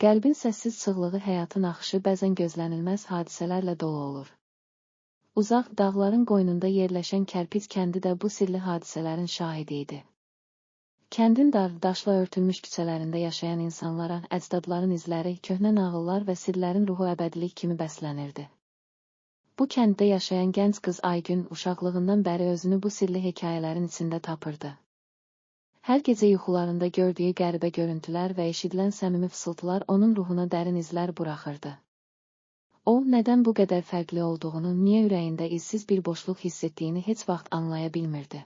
Qəlbin səssiz çığlığı həyatın axışı bəzən gözlənilməz hadisələrlə dolu olur. Uzaq dağların qoynunda yerləşən Kərpic kəndi də bu sirli hadisələrin şahidi idi. Kəndin dar, daşla örtülmüş küçələrində yaşayan insanlara əcdadların izləri, köhnə nağıllar və sirlərin ruhu əbədilik kimi bəslənirdi. Bu kənddə yaşayan gənc qız Aygün uşaqlığından bəri özünü bu sirli hekayələrin içində tapırdı. Hər gecə yuxularında gördüyü qəribə görüntülər və eşidilən səmimi fısıltılar onun ruhuna dərin izlər buraxırdı. O, nədən bu qədər fərqli olduğunu, niyə ürəyində izsiz bir boşluq hiss etdiyini heç vaxt anlaya bilmirdi.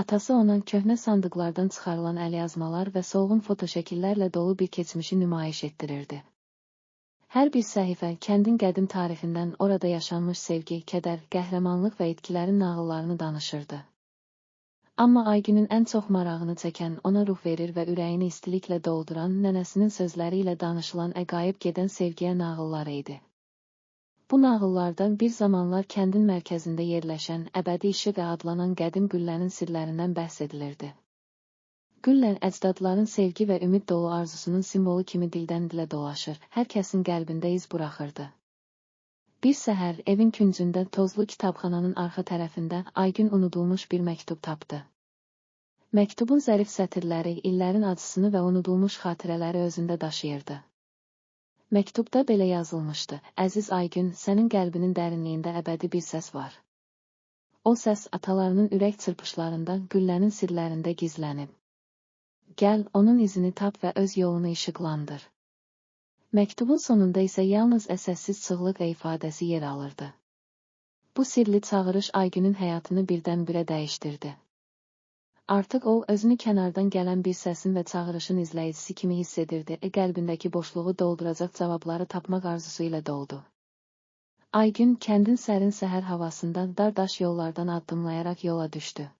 Atası ona köhnə sandıqlardan çıxarılan əlyazmalar və solğun fotoşəkillərlə dolu bir keçmişi nümayiş etdirirdi. Hər bir səhifə kəndin qədim tarixindən, orada yaşanmış sevgi, kədər, qəhrəmanlıq və itkilərin nağıllarını danışırdı. Amma Aygünün ən çox marağını çəkən, ona ruh verir və ürəyini istiliklə dolduran nənəsinin sözləri ilə danışılan əqaib gedən sevgiyə nağılları idi. Bu nağıllardan bir zamanlar kəndin mərkəzində yerləşən əbədi işıq adlanan qədim qüllənin sirlərindən bəhs edilirdi. Qüllə əcdadların sevgi və ümid dolu arzusunun simvolu kimi dildən dilə dolaşır, hər kəsin qəlbində iz buraxırdı. Bir səhər evin küncündə tozlu kitabxananın arxa tərəfində Aygün unudulmuş bir məktub tapdı. Məktubun zərif sətirləri illərin acısını və unudulmuş xatirələri özündə daşıyırdı. Məktubda belə yazılmışdı: Əziz Aygün, sənin qəlbinin dərinliyində əbədi bir səs var. O səs atalarının ürək çırpışlarında, qüllənin sirlərində gizlənib. Gəl, onun izini tap və öz yolunu işıqlandır. Məktubun sonunda isə yalnız əsassız çığlıq ifadəsi yer alırdı. Bu sirli çağırış Aygünün həyatını birdən-birə dəyişdirdi. Artıq o, özünü kənardan gələn bir səsin və çağırışın izləyicisi kimi hiss edirdi, qəlbindəki boşluğu dolduracaq cavabları tapmaq arzusu ilə doldu. Aygün, kəndin sərin səhər havasında dar daş yollardan addımlayaraq yola düşdü.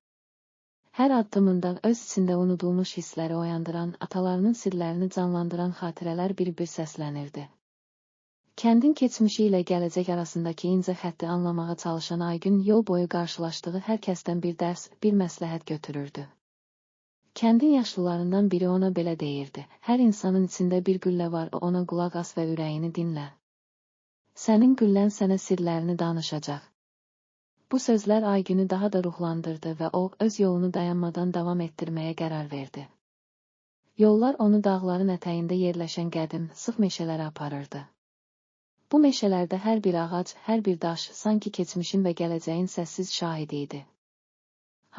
Hər addımında öz içində unudulmuş hissləri oyandıran, atalarının sirlərini canlandıran xatirələr bir-bir səslənirdi. Kəndin keçmişi ilə gələcək arasındakı incə xətti anlamağa çalışan Aygün yol boyu qarşılaşdığı hər kəsdən bir dərs, bir məsləhət götürürdü. Kəndin yaşlılarından biri ona belə deyirdi: Hər insanın içində bir qüllə var, ona qulaq as və ürəyini dinlə. Sənin güllən sənə sirlərini danışacaq. Bu sözlər Aygünü daha da ruhlandırdı və o, öz yolunu dayanmadan davam etdirməyə qərar verdi. Yollar onu dağların ətəyində yerləşən qədim, sıx meşələrə aparırdı. Bu meşələrdə hər bir ağac, hər bir daş sanki keçmişin və gələcəyin səssiz şahidi idi.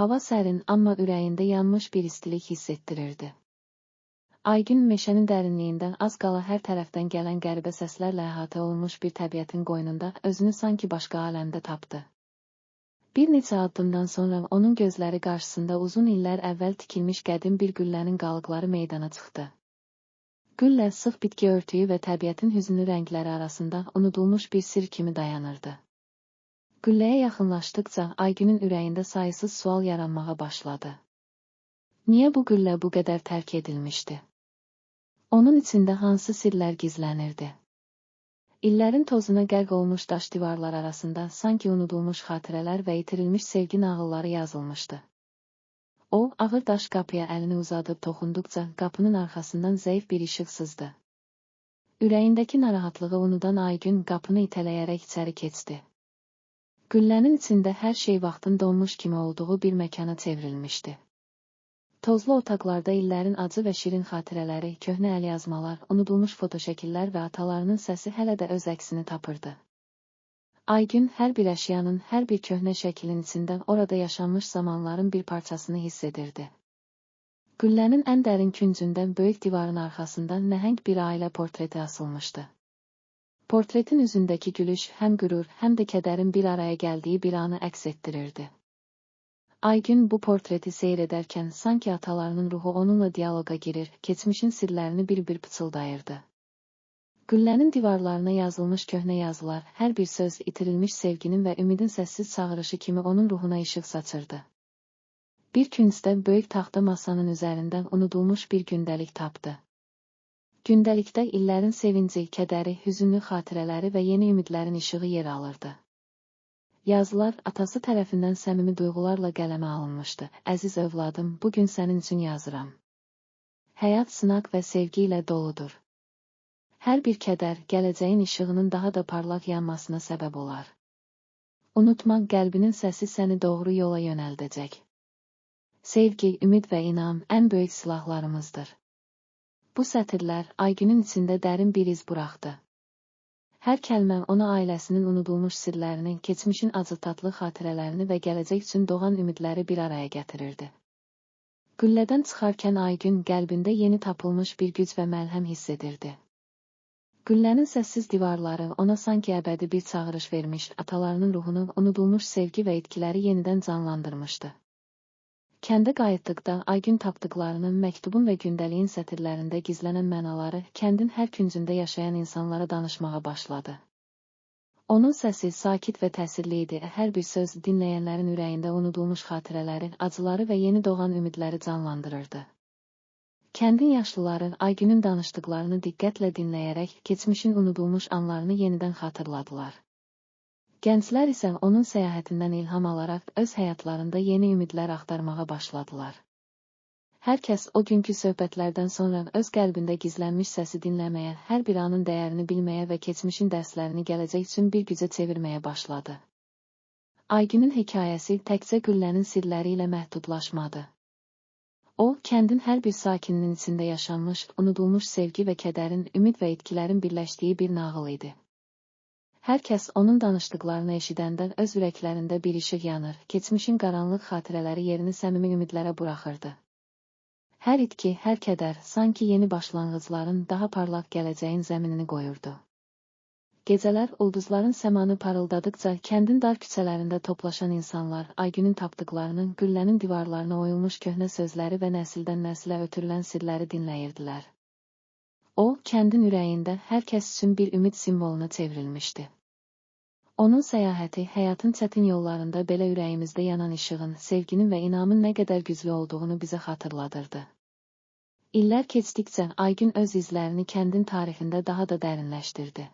Hava sərin, amma ürəyində yanmış bir istilik hiss etdirirdi. Aygün meşənin dərinliyindən az qala hər tərəfdən gələn qəribə səslərlə əhatə olunmuş bir təbiətin qoynunda özünü sanki başqa aləmdə tapdı. Bir neçə addımdan sonra onun gözləri qarşısında uzun illər əvvəl tikilmiş qədim bir qüllənin qalıqları meydana çıxdı. Güllə sıx bitki örtüyü və təbiətin hüznlü rəngləri arasında unudulmuş bir sir kimi dayanırdı. Gülləyə yaxınlaşdıqca Aygünün ürəyində sayısız sual yaranmağa başladı. Niyə bu güllə bu qədər tərk edilmişdi? Onun içində hansı sirlər gizlənirdi? İllərin tozuna qərq olmuş daş divarlar arasında sanki unudulmuş xatirələr və itirilmiş sevgi nağılları yazılmışdı. O, ağır daş qapıya əlini uzadıb toxunduqca qapının arxasından zəif bir işıq sızdı. Ürəyindəki narahatlığı unudan Aygün qapını itələyərək içəri keçdi. Güllənin içində hər şey vaxtın donmuş kimi olduğu bir məkana çevrilmişdi. Tozlu otaqlarda illərin acı və şirin xatirələri, köhnə əlyazmalar, unudulmuş fotoşəkillər və atalarının səsi hələ də öz əksini tapırdı. Aygün hər bir əşyanın, hər bir köhnə şəklin içində orada yaşanmış zamanların bir parçasını hiss edirdi. Güllənin ən dərin küncündən böyük divarın arxasından nəhəng bir ailə portreti asılmışdı. Portretin üzündəki gülüş həm qürur, həm də kədərin bir araya gəldiyi bir anı əks etdirirdi. Aygün bu portreti seyr edərkən sanki atalarının ruhu onunla dialoqa girir, keçmişin sirlərini bir-bir pıçıldayırdı. Güllənin divarlarına yazılmış köhnə yazılar, hər bir söz itirilmiş sevginin və ümidin səssiz çağırışı kimi onun ruhuna işıq saçırdı. Bir küncdə böyük taxta masanın üzərindən unudulmuş bir gündəlik tapdı. Gündəlikdə illərin sevinci, kədəri, hüzünlü xatirələri və yeni ümidlərin işığı yer alırdı. Yazılar atası tərəfindən səmimi duyğularla qələmə alınmışdı. Əziz övladım, bugün sənin üçün yazıram. Həyat sınaq və sevgi ilə doludur. Hər bir kədər gələcəyin işığının daha da parlaq yanmasına səbəb olar. Unutma, qəlbinin səsi səni doğru yola yönəldəcək. Sevgi, ümid və inam ən böyük silahlarımızdır. Bu sətirlər Aygünün içində dərin bir iz buraxdı. Hər kəlmə ona ailəsinin unudulmuş sirlərini, keçmişin acı-tatlı xatirələrini və gələcək üçün doğan ümidləri bir araya gətirirdi. Güllədən çıxarkən Aygün qəlbində yeni tapılmış bir güc və məlhəm hiss edirdi. Güllənin səssiz divarları ona sanki əbədi bir çağırış vermiş, atalarının ruhunu, unudulmuş sevgi və itkiləri yenidən canlandırmışdı. Kəndə qayıtdıqda Aygün tapdıqlarının, məktubun və gündəliyin sətirlərində gizlənən mənaları kəndin hər küncündə yaşayan insanlara danışmağa başladı. Onun səsi sakit və təsirli idi, hər bir söz dinləyənlərin ürəyində unudulmuş xatirələri, acıları və yeni doğan ümidləri canlandırırdı. Kəndin yaşlıları Aygünün danışdıqlarını diqqətlə dinləyərək keçmişin unudulmuş anlarını yenidən xatırladılar. Gənclər isə onun səyahətindən ilham alaraq öz həyatlarında yeni ümidlər axtarmağa başladılar. Hər kəs o günkü söhbətlərdən sonra öz qəlbində gizlənmiş səsi dinləməyə, hər bir anın dəyərini bilməyə və keçmişin dərslərini gələcək üçün bir gücə çevirməyə başladı. Aygünün hekayəsi təkcə güllənin sirləri ilə məhdudlaşmadı. O, kəndin hər bir sakininin içində yaşanmış, unudulmuş sevgi və kədərin, ümid və itkilərin birləşdiyi bir nağıl idi. Hər kəs onun danışdıqlarını eşidəndə öz ürəklərində bir işıq yanır, keçmişin qaranlıq xatirələri yerini səmimi ümidlərə buraxırdı. Hər itki, hər kədər sanki yeni başlanğıcların, daha parlaq gələcəyin zəminini qoyurdu. Gecələr ulduzların səmanı parıldadıqca kəndin dar küçələrində toplaşan insanlar Aygünün tapdıqlarının, güllənin divarlarına oyulmuş köhnə sözləri və nəsildən nəsilə ötürülən sirləri dinləyirdilər. O, kəndin ürəyində hər kəs üçün bir ümid simvoluna çevrilmişdi. Onun səyahəti həyatın çətin yollarında belə ürəyimizdə yanan işığın, sevginin və inamın nə qədər güclü olduğunu bizə xatırladırdı. İllər keçdikcə Aygün öz izlərini kəndin tarixində daha da dərinləşdirdi.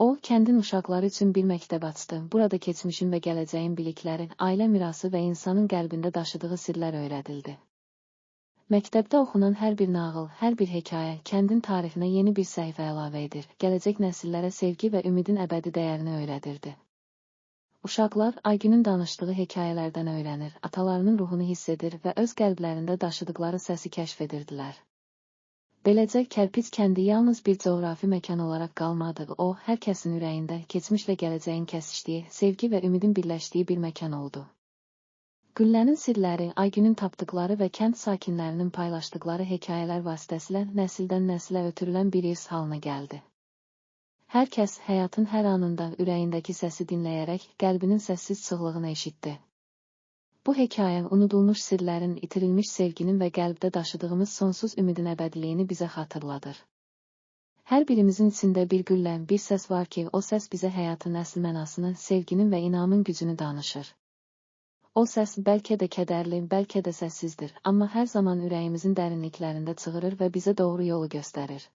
O, kəndin uşaqları üçün bir məktəb açdı. Burada keçmişin və gələcəyin bilikləri, ailə mirası və insanın qəlbində daşıdığı sirlər öyrədildi. Məktəbdə oxunan hər bir nağıl, hər bir hekayə kəndin tarixinə yeni bir səhifə əlavə edir, gələcək nəsillərə sevgi və ümidin əbədi dəyərini öyrədirdi. Uşaqlar Aygünün danışdığı hekayələrdən öyrənir, atalarının ruhunu hiss edir və öz qəlblərində daşıdıqları səsi kəşf edirdilər. Beləcə, Kərpic kəndi yalnız bir coğrafi məkan olaraq qalmadı, o, hər kəsin ürəyində keçmişlə gələcəyin kəsişdiyi, sevgi və ümidin birləşdiyi bir məkan oldu. Güllənin sirləri, Aygünün tapdıqları və kənd sakinlərinin paylaşdıqları hekayələr vasitəsilə nəsildən nəsilə ötürülən bir irs halına gəldi. Hər kəs həyatın hər anında ürəyindəki səsi dinləyərək qəlbinin səssiz çığlığını eşitdi. Bu hekayə unudulmuş sirlərin, itirilmiş sevginin və qəlbdə daşıdığımız sonsuz ümidin əbədiliyini bizə xatırladır. Hər birimizin içində bir güllə, bir səs var ki, o səs bizə həyatın əsl mənasını, sevginin və inamın gücünü danışır. O səs bəlkə də kədərli, bəlkə də səssizdir, amma hər zaman ürəyimizin dərinliklərində çığırır və bizə doğru yolu göstərir.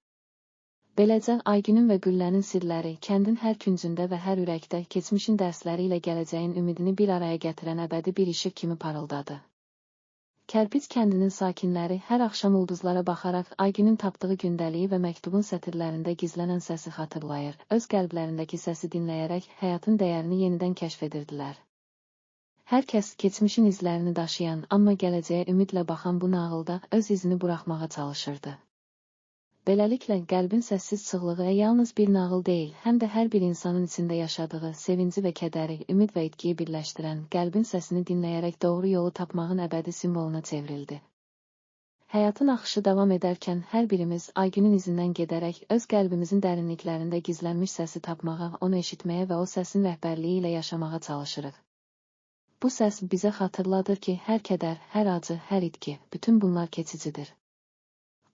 Beləcə, Aygünün və güllənin sirləri kəndin hər küncündə və hər ürəkdə keçmişin dərsləri ilə gələcəyin ümidini bir araya gətirən əbədi bir işıq kimi parıldadı. Kərpic kəndinin sakinləri hər axşam ulduzlara baxaraq Aygünün tapdığı gündəliyi və məktubun sətirlərində gizlənən səsi xatırlayır, öz qəlblərindəki səsi dinləyərək həyatın dəyərini yenidən kəşf edirdilər. Hər kəs keçmişin izlərini daşıyan, amma gələcəyə ümidlə baxan bu nağılda öz izini buraxmağa çalışırdı. Beləliklə, qəlbin səssiz çığlığı yalnız bir nağıl deyil, həm də hər bir insanın içində yaşadığı sevinci və kədəri, ümid və itkiyi birləşdirən, qəlbin səsini dinləyərək doğru yolu tapmağın əbədi simvoluna çevrildi. Həyatın axışı davam edərkən hər birimiz Aygünün izindən gedərək öz qəlbimizin dərinliklərində gizlənmiş səsi tapmağa, onu eşitməyə və o səsin rəhbərliyi ilə yaşamağa çalışırıq. Bu səs bizə xatırladır ki, hər kədər, hər acı, hər itki, bütün bunlar keçicidir.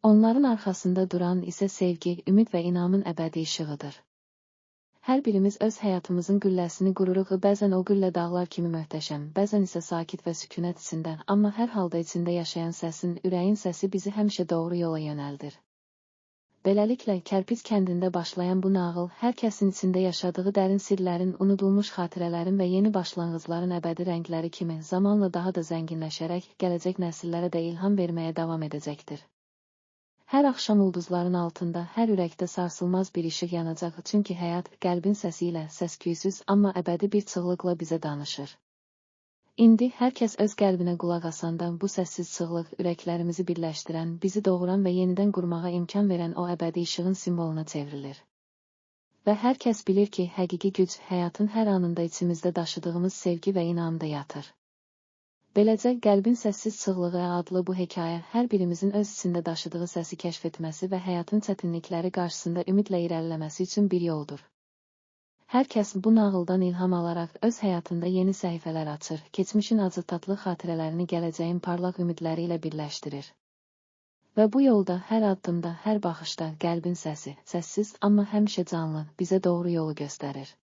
Onların arxasında duran isə sevgi, ümid və inamın əbədi işığıdır. Hər birimiz öz həyatımızın gülləsini qururuq, bəzən o güllə dağlar kimi möhtəşəm, bəzən isə sakit və sükunət içində, amma hər halda içində yaşayan səsin, ürəyin səsi bizi həmişə doğru yola yönəldir. Beləliklə, Kərpic kəndində başlayan bu nağıl, hər kəsin içində yaşadığı dərin sirlərin, unudulmuş xatirələrin və yeni başlanğıcların əbədi rəngləri kimi zamanla daha da zənginləşərək gələcək nəsillərə də ilham verməyə davam edəcəkdir. Hər axşam ulduzların altında, hər ürəkdə sarsılmaz bir işıq yanacaq, çünki həyat qəlbin səsi ilə, səsküysüz, amma əbədi bir çığlıqla bizə danışır. İndi hər kəs öz qəlbinə qulaq asanda bu səssiz çığlıq ürəklərimizi birləşdirən, bizi doğuran və yenidən qurmağa imkan verən o əbədi işığın simvoluna çevrilir. Və hər kəs bilir ki, həqiqi güc həyatın hər anında içimizdə daşıdığımız sevgi və inamda yatır. Beləcə, qəlbin səssiz çığlığı adlı bu hekayə hər birimizin öz içində daşıdığı səsi kəşf etməsi və həyatın çətinlikləri qarşısında ümidlə irəliləməsi üçün bir yoldur. Hər kəs bu nağıldan ilham alaraq öz həyatında yeni səhifələr açır, keçmişin acı-tatlı xatirələrini gələcəyin parlaq ümidləri ilə birləşdirir. Və bu yolda hər addımda, hər baxışda qəlbin səsi, səssiz, amma həmişə canlı, bizə doğru yolu göstərir.